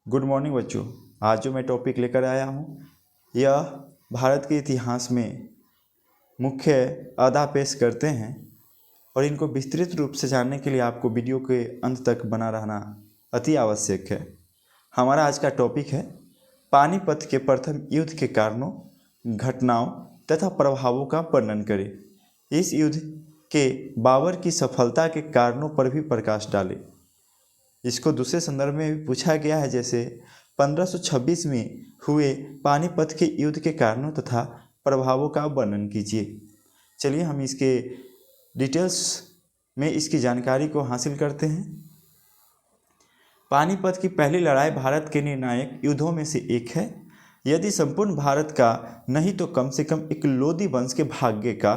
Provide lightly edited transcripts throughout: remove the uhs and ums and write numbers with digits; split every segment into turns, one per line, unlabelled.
Good morning बच्चों। आज जो मैं टॉपिक लेकर आया हूँ यह भारत के इतिहास में मुख्य अदा पेश करते हैं और इनको विस्तृत रूप से जानने के लिए आपको वीडियो के अंत तक बना रहना अति आवश्यक है। हमारा आज का टॉपिक है पानीपत के प्रथम युद्ध के कारणों, घटनाओं तथा प्रभावों का वर्णन करें। इस युद्ध के बाबर की सफलता के कारणों पर भी प्रकाश डालें। इसको दूसरे संदर्भ में भी पूछा गया है, जैसे 1526 में हुए पानीपत के युद्ध के कारणों तथा प्रभावों का वर्णन कीजिए। चलिए हम इसके डिटेल्स में इसकी जानकारी को हासिल करते हैं। पानीपत की पहली लड़ाई भारत के निर्णायक युद्धों में से एक है। यदि संपूर्ण भारत का नहीं तो कम से कम एक लोदी वंश के भाग्य का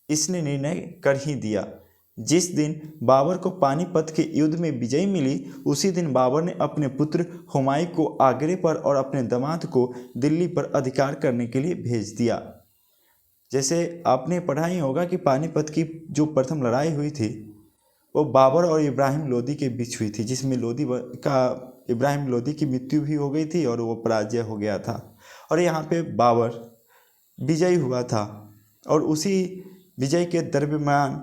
इसने निर्णय कर ही दिया। जिस दिन बाबर को पानीपत के युद्ध में विजय मिली, उसी दिन बाबर ने अपने पुत्र हुमायूं को आगरे पर और अपने दामाद को दिल्ली पर अधिकार करने के लिए भेज दिया। जैसे आपने पढ़ा ही होगा कि पानीपत की जो प्रथम लड़ाई हुई थी वो बाबर और इब्राहिम लोदी के बीच हुई थी, जिसमें इब्राहिम लोदी की मृत्यु भी हो गई थी और वो पराजय हो गया था। और यहाँ पे बाबर विजयी हुआ था और उसी विजय के दरमियान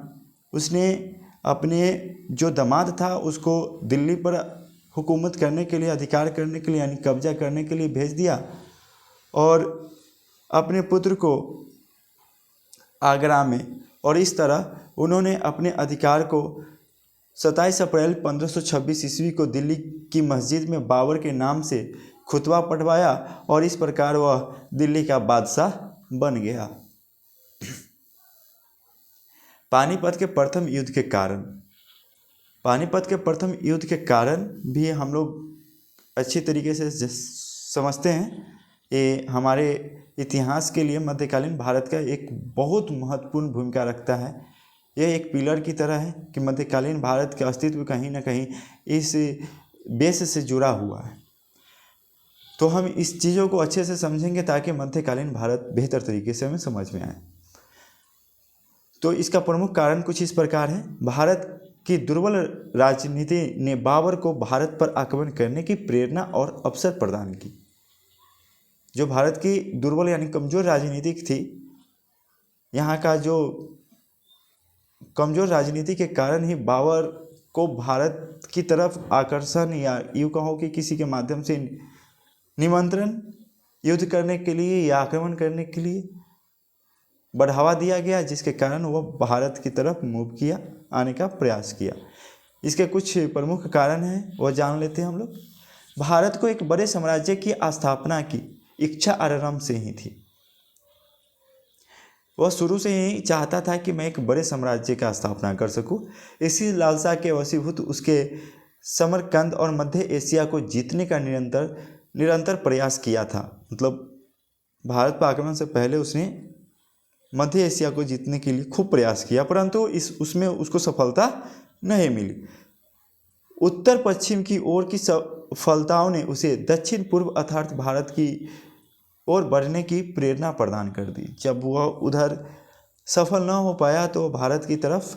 उसने अपने जो दामाद था उसको दिल्ली पर हुकूमत करने के लिए, अधिकार करने के लिए यानी कब्जा करने के लिए भेज दिया और अपने पुत्र को आगरा में। और इस तरह उन्होंने अपने अधिकार को 27 अप्रैल 1526 ईस्वी को दिल्ली की मस्जिद में बाबर के नाम से खुतबा पढ़वाया और इस प्रकार वह दिल्ली का बादशाह बन गया। पानीपत के प्रथम युद्ध के कारण, पानीपत के प्रथम युद्ध के कारण भी हम लोग अच्छी तरीके से समझते हैं। ये हमारे इतिहास के लिए मध्यकालीन भारत का एक बहुत महत्वपूर्ण भूमिका रखता है। यह एक पिलर की तरह है कि मध्यकालीन भारत के अस्तित्व कहीं ना कहीं इस बेस से जुड़ा हुआ है। तो हम इस चीज़ों को अच्छे से समझेंगे ताकि मध्यकालीन भारत बेहतर तरीके से हमें समझ में आए। तो इसका प्रमुख कारण कुछ इस प्रकार है। भारत की दुर्बल राजनीति ने बाबर को भारत पर आक्रमण करने की प्रेरणा और अवसर प्रदान की। जो भारत की दुर्बल यानी कमज़ोर राजनीतिक थी, यहाँ का जो कमज़ोर राजनीति के कारण ही बाबर को भारत की तरफ आकर्षण या यूँ कहो कि किसी के माध्यम से निमंत्रण युद्ध करने के लिए या आक्रमण करने के लिए बढ़ावा दिया गया, जिसके कारण वह भारत की तरफ मूव किया, आने का प्रयास किया। इसके कुछ प्रमुख कारण हैं, वह जान लेते हैं हम लोग। भारत को एक बड़े साम्राज्य की स्थापना की इच्छा आरंभ से ही थी। वह शुरू से ही चाहता था कि मैं एक बड़े साम्राज्य का स्थापना कर सकूं। इसी लालसा के वशीभूत उसके समरकंद और मध्य एशिया को जीतने का निरंतर प्रयास किया था। मतलब भारत पर आक्रमण से पहले उसने मध्य एशिया को जीतने के लिए खूब प्रयास किया, परंतु उसमें उसको सफलता नहीं मिली। उत्तर पश्चिम की ओर की सफलताओं ने उसे दक्षिण पूर्व अर्थात भारत की ओर बढ़ने की प्रेरणा प्रदान कर दी। जब वह उधर सफल न हो पाया तो भारत की तरफ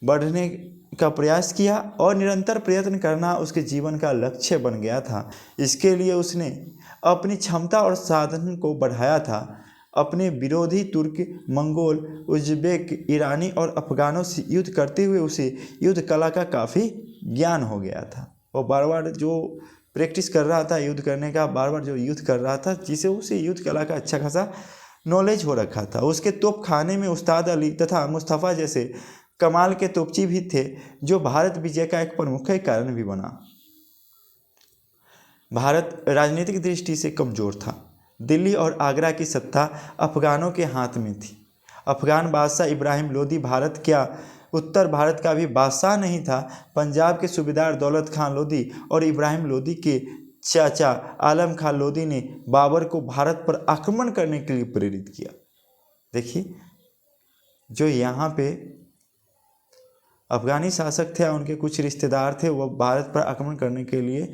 बढ़ने का प्रयास किया और निरंतर प्रयत्न करना उसके जीवन का लक्ष्य बन गया था। इसके लिए उसने अपनी क्षमता और साधन को बढ़ाया था। अपने विरोधी तुर्क, मंगोल, उज्बेक, ईरानी और अफगानों से युद्ध करते हुए उसे युद्ध कला का काफ़ी ज्ञान हो गया था। और बार बार जो प्रैक्टिस कर रहा था युद्ध करने का, बार बार जो युद्ध कर रहा था, जिसे उसे युद्ध कला का अच्छा खासा नॉलेज हो रखा था। उसके तोप खाने में उस्ताद अली तथा मुस्तफ़ा जैसे कमाल के तोपची भी थे, जो भारत विजय का एक प्रमुख कारण भी बना। भारत राजनीतिक दृष्टि से कमज़ोर था। दिल्ली और आगरा की सत्ता अफगानों के हाथ में थी। अफगान बादशाह इब्राहिम लोदी भारत क्या उत्तर भारत का भी बादशाह नहीं था। पंजाब के सूबेदार दौलत खान लोदी और इब्राहिम लोदी के चाचा आलम खान लोदी ने बाबर को भारत पर आक्रमण करने के लिए प्रेरित किया। देखिए, जो यहाँ पे अफगानी शासक थे, उनके कुछ रिश्तेदार थे, वह भारत पर आक्रमण करने के लिए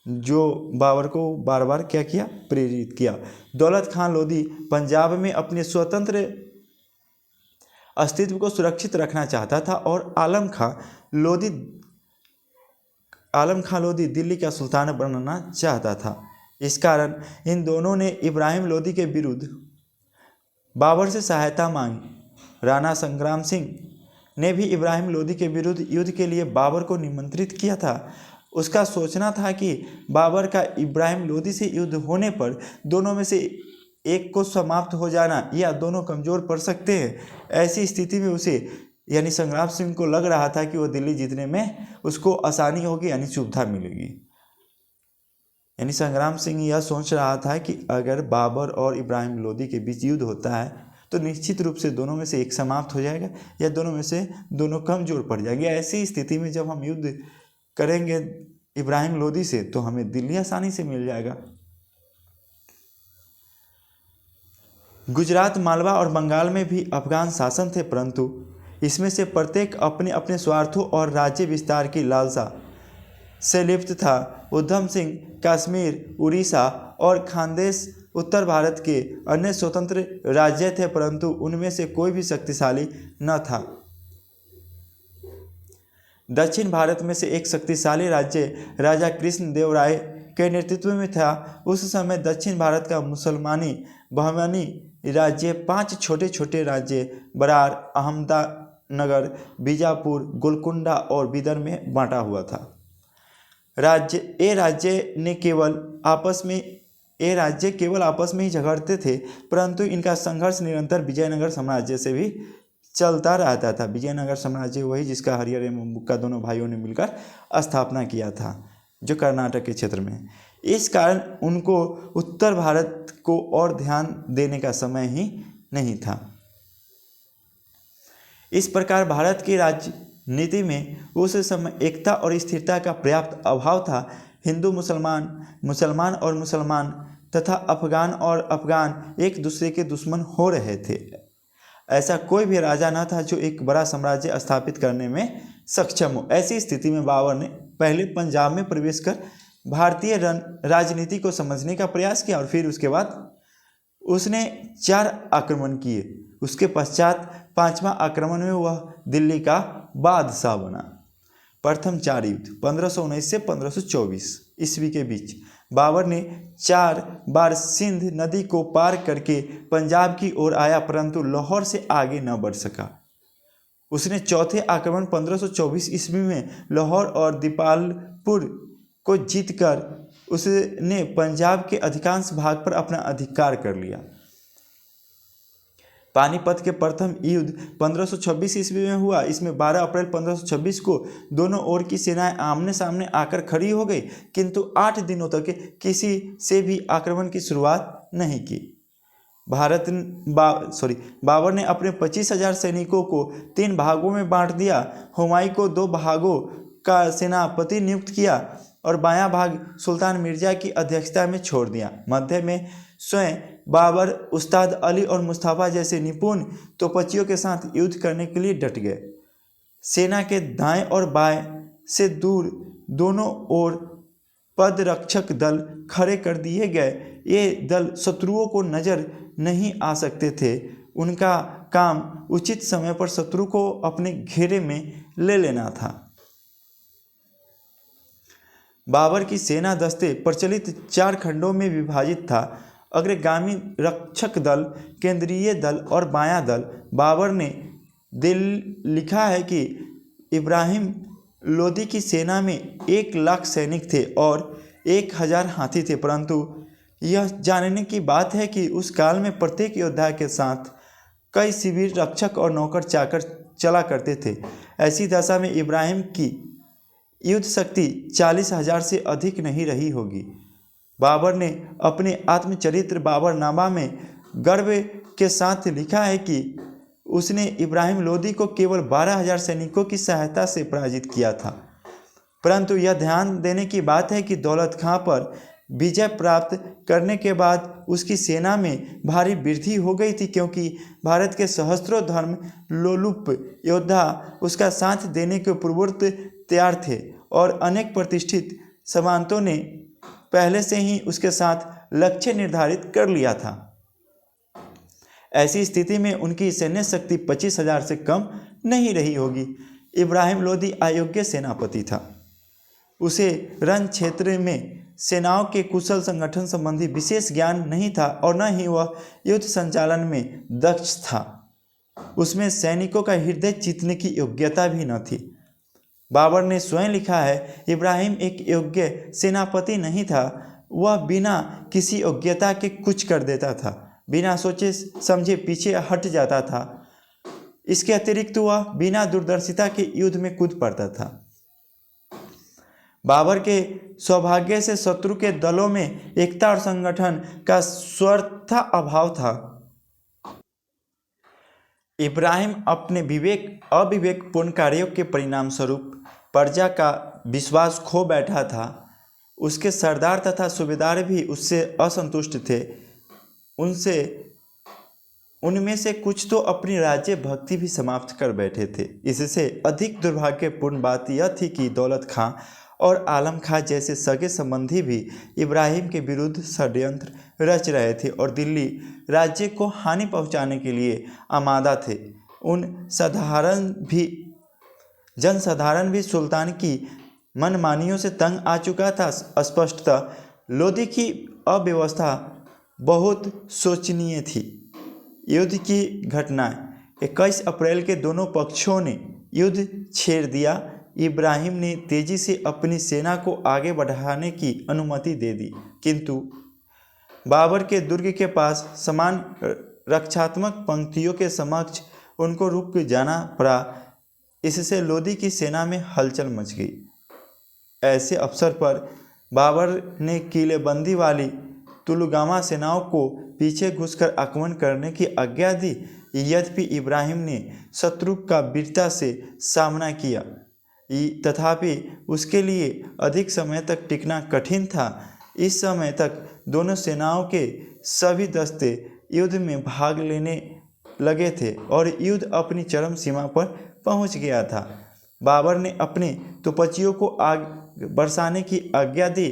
जो बाबर को बार बार क्या किया, प्रेरित किया। दौलत खान लोदी पंजाब में अपने स्वतंत्र अस्तित्व को सुरक्षित रखना चाहता था और आलम खां लोदी आलम खां लोधी दिल्ली का सुल्तान बनना चाहता था। इस कारण इन दोनों ने इब्राहिम लोधी के विरुद्ध बाबर से सहायता मांगी। राणा संग्राम सिंह ने भी इब्राहिम लोधी के विरुद्ध युद्ध के लिए बाबर को निमंत्रित किया था। उसका सोचना था कि बाबर का इब्राहिम लोधी से युद्ध होने पर दोनों में से एक को समाप्त हो जाना या दोनों कमज़ोर पड़ सकते हैं। ऐसी स्थिति में उसे यानी संग्राम सिंह को लग रहा था कि वो दिल्ली जीतने में उसको आसानी होगी यानी सुविधा मिलेगी। यानी संग्राम सिंह यह सोच रहा था कि अगर बाबर और इब्राहिम लोधी के बीच युद्ध होता है तो निश्चित रूप से दोनों में से एक समाप्त हो जाएगा या दोनों में से दोनों कमज़ोर पड़ जाएंगे। ऐसी स्थिति में जब हम युद्ध करेंगे इब्राहिम लोधी से तो हमें दिल्ली आसानी से मिल जाएगा। गुजरात, मालवा और बंगाल में भी अफगान शासन थे, परंतु इसमें से प्रत्येक अपने अपने स्वार्थों और राज्य विस्तार की लालसा से लिप्त था। उधम सिंह कश्मीर, उड़ीसा और खानदेश उत्तर भारत के अन्य स्वतंत्र राज्य थे, परंतु उनमें से कोई भी शक्तिशाली न था। दक्षिण भारत में से एक शक्तिशाली राज्य राजा कृष्ण देव राय के नेतृत्व में था। उस समय दक्षिण भारत का मुसलमानी बहमानी राज्य 5 छोटे छोटे राज्य बरार, अहमदनगर, बीजापुर, गोलकुंडा और बीदर में बांटा हुआ था। ये राज्य केवल आपस में ही झगड़ते थे, परंतु इनका संघर्ष निरंतर विजयनगर साम्राज्य से भी चलता रहता था। विजयनगर साम्राज्य वही जिसका हरिहर एवं बुक्का दोनों भाइयों ने मिलकर स्थापना किया था, जो कर्नाटक के क्षेत्र में। इस कारण उनको उत्तर भारत को और ध्यान देने का समय ही नहीं था। इस प्रकार भारत की राजनीति में उस समय एकता और स्थिरता का पर्याप्त अभाव था। हिंदू मुसलमान, मुसलमान और मुसलमान तथा अफगान और अफगान एक दूसरे के दुश्मन हो रहे थे। ऐसा कोई भी राजा न था जो एक बड़ा साम्राज्य स्थापित करने में सक्षम हो। ऐसी स्थिति में बाबर ने पहले पंजाब में प्रवेश कर भारतीय राजनीति को समझने का प्रयास किया और फिर उसके बाद उसने 4 आक्रमण किए। उसके पश्चात 5वां आक्रमण में वह दिल्ली का बादशाह बना। प्रथम 4 युद्ध 1519 से 1524 ईस्वी के बीच बाबर ने 4 बार सिंध नदी को पार करके पंजाब की ओर आया, परंतु लाहौर से आगे न बढ़ सका। उसने चौथे आक्रमण 1524 ईस्वी में लाहौर और दीपालपुर को जीतकर उसने पंजाब के अधिकांश भाग पर अपना अधिकार कर लिया। पानीपत के प्रथम युद्ध 1526 ईस्वी में हुआ। इसमें 12 अप्रैल 1526 को दोनों ओर की सेनाएं आमने सामने आकर खड़ी हो गई, किंतु 8 दिनों तक किसी से भी आक्रमण की शुरुआत नहीं की। बाबर ने अपने 25,000 सैनिकों को 3 भागों में बांट दिया। हुमायूं को 2 भागों का सेनापति नियुक्त किया और बायां भाग सुल्तान मिर्जा की अध्यक्षता में छोड़ दिया। मध्य में स्वयं बाबर उस्ताद अली और मुस्तफा जैसे निपुण तोपचियों के साथ युद्ध करने के लिए डट गए। सेना के दाएं और बाएं से दूर दोनों ओर पदरक्षक दल खड़े कर दिए गए। ये दल शत्रुओं को नजर नहीं आ सकते थे। उनका काम उचित समय पर शत्रु को अपने घेरे में ले लेना था। बाबर की सेना दस्ते प्रचलित 4 खंडों में विभाजित था। अग्रगामी रक्षक दल, केंद्रीय दल और बायां दल। बाबर ने लिखा है कि इब्राहिम लोदी की सेना में 1 लाख सैनिक थे और 1000 हाथी थे, परंतु यह जानने की बात है कि उस काल में प्रत्येक योद्धा के साथ कई शिविर रक्षक और नौकर चाकर चला करते थे। ऐसी दशा में इब्राहिम की युद्ध शक्ति 40,000 से अधिक नहीं रही होगी। बाबर ने अपने आत्मचरित्र बाबरनामा में गर्व के साथ लिखा है कि उसने इब्राहिम लोदी को केवल 12,000 सैनिकों की सहायता से पराजित किया था। परंतु यह ध्यान देने की बात है कि दौलत खां पर विजय प्राप्त करने के बाद उसकी सेना में भारी वृद्धि हो गई थी, क्योंकि भारत के सहस्त्रों धर्म लोलुप योद्धा उसका साथ देने के पूर्वोक्त तैयार थे और अनेक प्रतिष्ठित सामंतों ने पहले से ही उसके साथ लक्ष्य निर्धारित कर लिया था। ऐसी स्थिति में उनकी सैन्य शक्ति 25,000 से कम नहीं रही होगी। इब्राहिम लोदी अयोग्य सेनापति था। उसे रण क्षेत्र में सेनाओं के कुशल संगठन संबंधी विशेष ज्ञान नहीं था और न ही वह युद्ध संचालन में दक्ष था। उसमें सैनिकों का हृदय जीतने की योग्यता भी न थी। बाबर ने स्वयं लिखा है, इब्राहिम एक योग्य सेनापति नहीं था, वह बिना किसी योग्यता के कुछ कर देता था, बिना सोचे समझे पीछे हट जाता था। इसके अतिरिक्त वह बिना दूरदर्शिता के युद्ध में कूद पड़ता था। बाबर के सौभाग्य से शत्रु के दलों में एकता और संगठन का स्वर्थता अभाव था। इब्राहिम अपने अविवेकपूर्ण कार्यों के परिणाम स्वरूप प्रजा का विश्वास खो बैठा था। उसके सरदार तथा सूबेदार भी उससे असंतुष्ट थे। उनमें से कुछ तो अपनी राज्य भक्ति भी समाप्त कर बैठे थे। इससे अधिक दुर्भाग्यपूर्ण बात यह थी कि दौलत खां और आलम खां जैसे सगे संबंधी भी इब्राहिम के विरुद्ध षड्यंत्र रच रहे थे और दिल्ली राज्य को हानि पहुंचाने के लिए आमादा थे। जनसाधारण भी सुल्तान की मनमानियों से तंग आ चुका था। स्पष्टतः लोदी की अव्यवस्था बहुत शोचनीय थी। युद्ध की घटनाएं 21 अप्रैल के दोनों पक्षों ने युद्ध छेड़ दिया। इब्राहिम ने तेजी से अपनी सेना को आगे बढ़ाने की अनुमति दे दी, किंतु बाबर के दुर्ग के पास समान रक्षात्मक पंक्तियों के समक्ष उनको रुक जाना पड़ा। इससे लोदी की सेना में हलचल मच गई। ऐसे अवसर पर बाबर ने किलेबंदी वाली तुलगामा सेनाओं को पीछे घुसकर आक्रमण करने की आज्ञा दी। यद्यपि इब्राहिम ने शत्रु का वीरता से सामना किया, तथापि उसके लिए अधिक समय तक टिकना कठिन था। इस समय तक दोनों सेनाओं के सभी दस्ते युद्ध में भाग लेने लगे थे और युद्ध अपनी चरम सीमा पर पहुंच गया था। बाबर ने अपने तुपचियों को आग बरसाने की आज्ञा दी।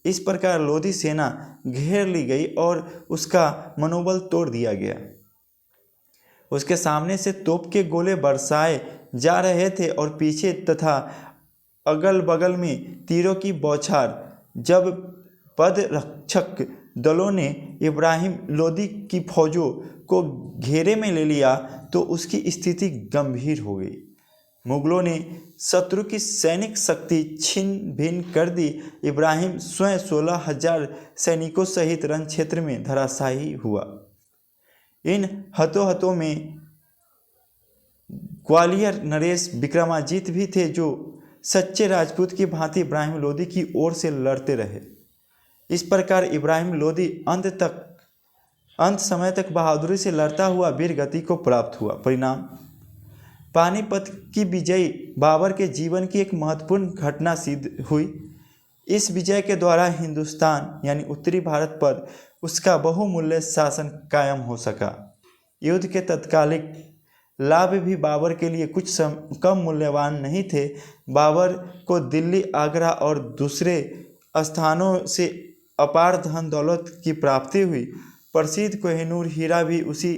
इस प्रकार लोदी सेना घेर ली गई और उसका मनोबल तोड़ दिया गया। उसके सामने से तोप के गोले बरसाए जा रहे थे और पीछे तथा अगल बगल में तीरों की बौछार। जब पदरक्षक दलों ने इब्राहिम लोदी की फौजों को घेरे में ले लिया तो उसकी स्थिति गंभीर हो गई। मुगलों ने शत्रु की सैनिक शक्ति छिन्न भिन्न कर दी। इब्राहिम स्वयं 16,000 सैनिकों सहित रण क्षेत्र में धराशायी हुआ। इन हतोहतों में ग्वालियर नरेश विक्रमाजीत भी थे, जो सच्चे राजपूत की भांति इब्राहिम लोदी की ओर से लड़ते रहे। इस प्रकार इब्राहिम लोदी अंत समय तक बहादुरी से लड़ता हुआ वीर गति को प्राप्त हुआ। परिणाम, पानीपत की विजय बाबर के जीवन की एक महत्वपूर्ण घटना सिद्ध हुई। इस विजय के द्वारा हिंदुस्तान यानी उत्तरी भारत पर उसका बहुमूल्य शासन कायम हो सका। युद्ध के तत्कालिक लाभ भी बाबर के लिए कुछ कम मूल्यवान नहीं थे। बाबर को दिल्ली, आगरा और दूसरे स्थानों से अपार धन दौलत की प्राप्ति हुई। प्रसिद्ध कोहिनूर हीरा भी उसी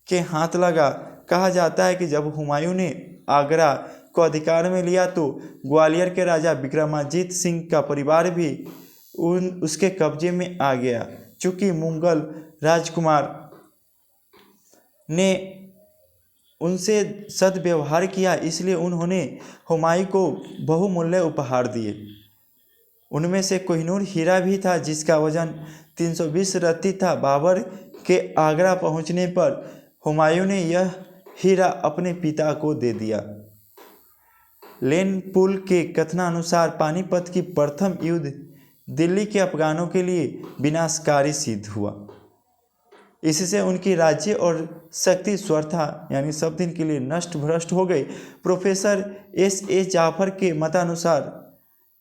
के हाथ लगा। कहा जाता है कि जब हुमायूं ने आगरा को अधिकार में लिया तो ग्वालियर के राजा विक्रमाजीत सिंह का परिवार भी उसके कब्जे में आ गया। चूँकि मुगल राजकुमार ने उनसे सद्व्यवहार किया, इसलिए उन्होंने हुमायूं को बहुमूल्य उपहार दिए। उनमें से कोहिनूर हीरा भी था, जिसका वजन 320 रत्ती था। बाबर के आगरा पहुंचने पर हुमायूं ने यह हीरा अपने पिता को दे दिया। लेनपुल के कथनानुसार पानीपत की प्रथम युद्ध दिल्ली के अफगानों के लिए विनाशकारी सिद्ध हुआ। इससे उनकी राज्य और शक्ति स्वर्था यानी सब दिन के लिए नष्ट भ्रष्ट हो गई। Professor S.A. जाफर के मतानुसार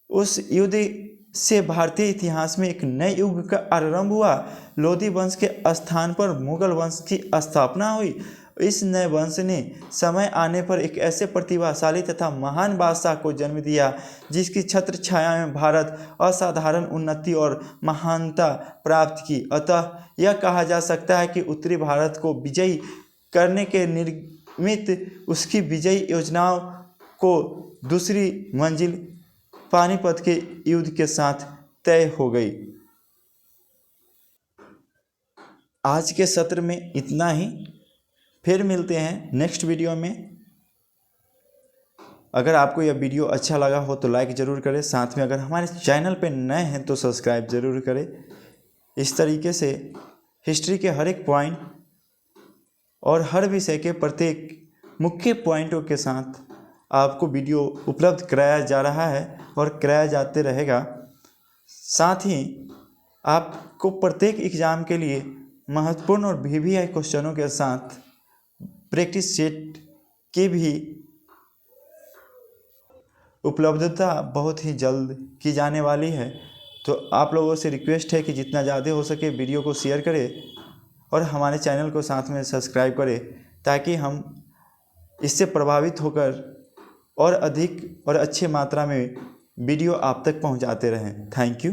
उस युद्ध से भारतीय इतिहास में एक नए युग का आरंभ हुआ। लोदी वंश के स्थान पर मुगल वंश की स्थापना हुई। इस नए वंश ने समय आने पर एक ऐसे प्रतिभाशाली तथा महान बादशाह को जन्म दिया जिसकी छत्र छाया में भारत असाधारण उन्नति और महानता प्राप्त की। अतः यह कहा जा सकता है कि उत्तरी भारत को विजयी करने के निमित्त उसकी विजयी योजनाओं को दूसरी मंजिल पानीपत के युद्ध के साथ तय हो गई। आज के सत्र में इतना ही, फिर मिलते हैं नेक्स्ट वीडियो में। अगर आपको यह वीडियो अच्छा लगा हो तो लाइक ज़रूर करें, साथ में अगर हमारे चैनल पर नए हैं तो सब्सक्राइब ज़रूर करें। इस तरीके से हिस्ट्री के हर एक पॉइंट और हर विषय के प्रत्येक मुख्य पॉइंटों के साथ आपको वीडियो उपलब्ध कराया जा रहा है और कराया जाते रहेगा। साथ ही आपको प्रत्येक एग्ज़ाम के लिए महत्वपूर्ण और VVI क्वेश्चनों के साथ प्रैक्टिस सेट की भी उपलब्धता बहुत ही जल्द की जाने वाली है। तो आप लोगों से रिक्वेस्ट है कि जितना ज़्यादा हो सके वीडियो को शेयर करें और हमारे चैनल को साथ में सब्सक्राइब करें, ताकि हम इससे प्रभावित होकर और अधिक और अच्छे मात्रा में वीडियो आप तक पहुंचाते रहें। Thank you.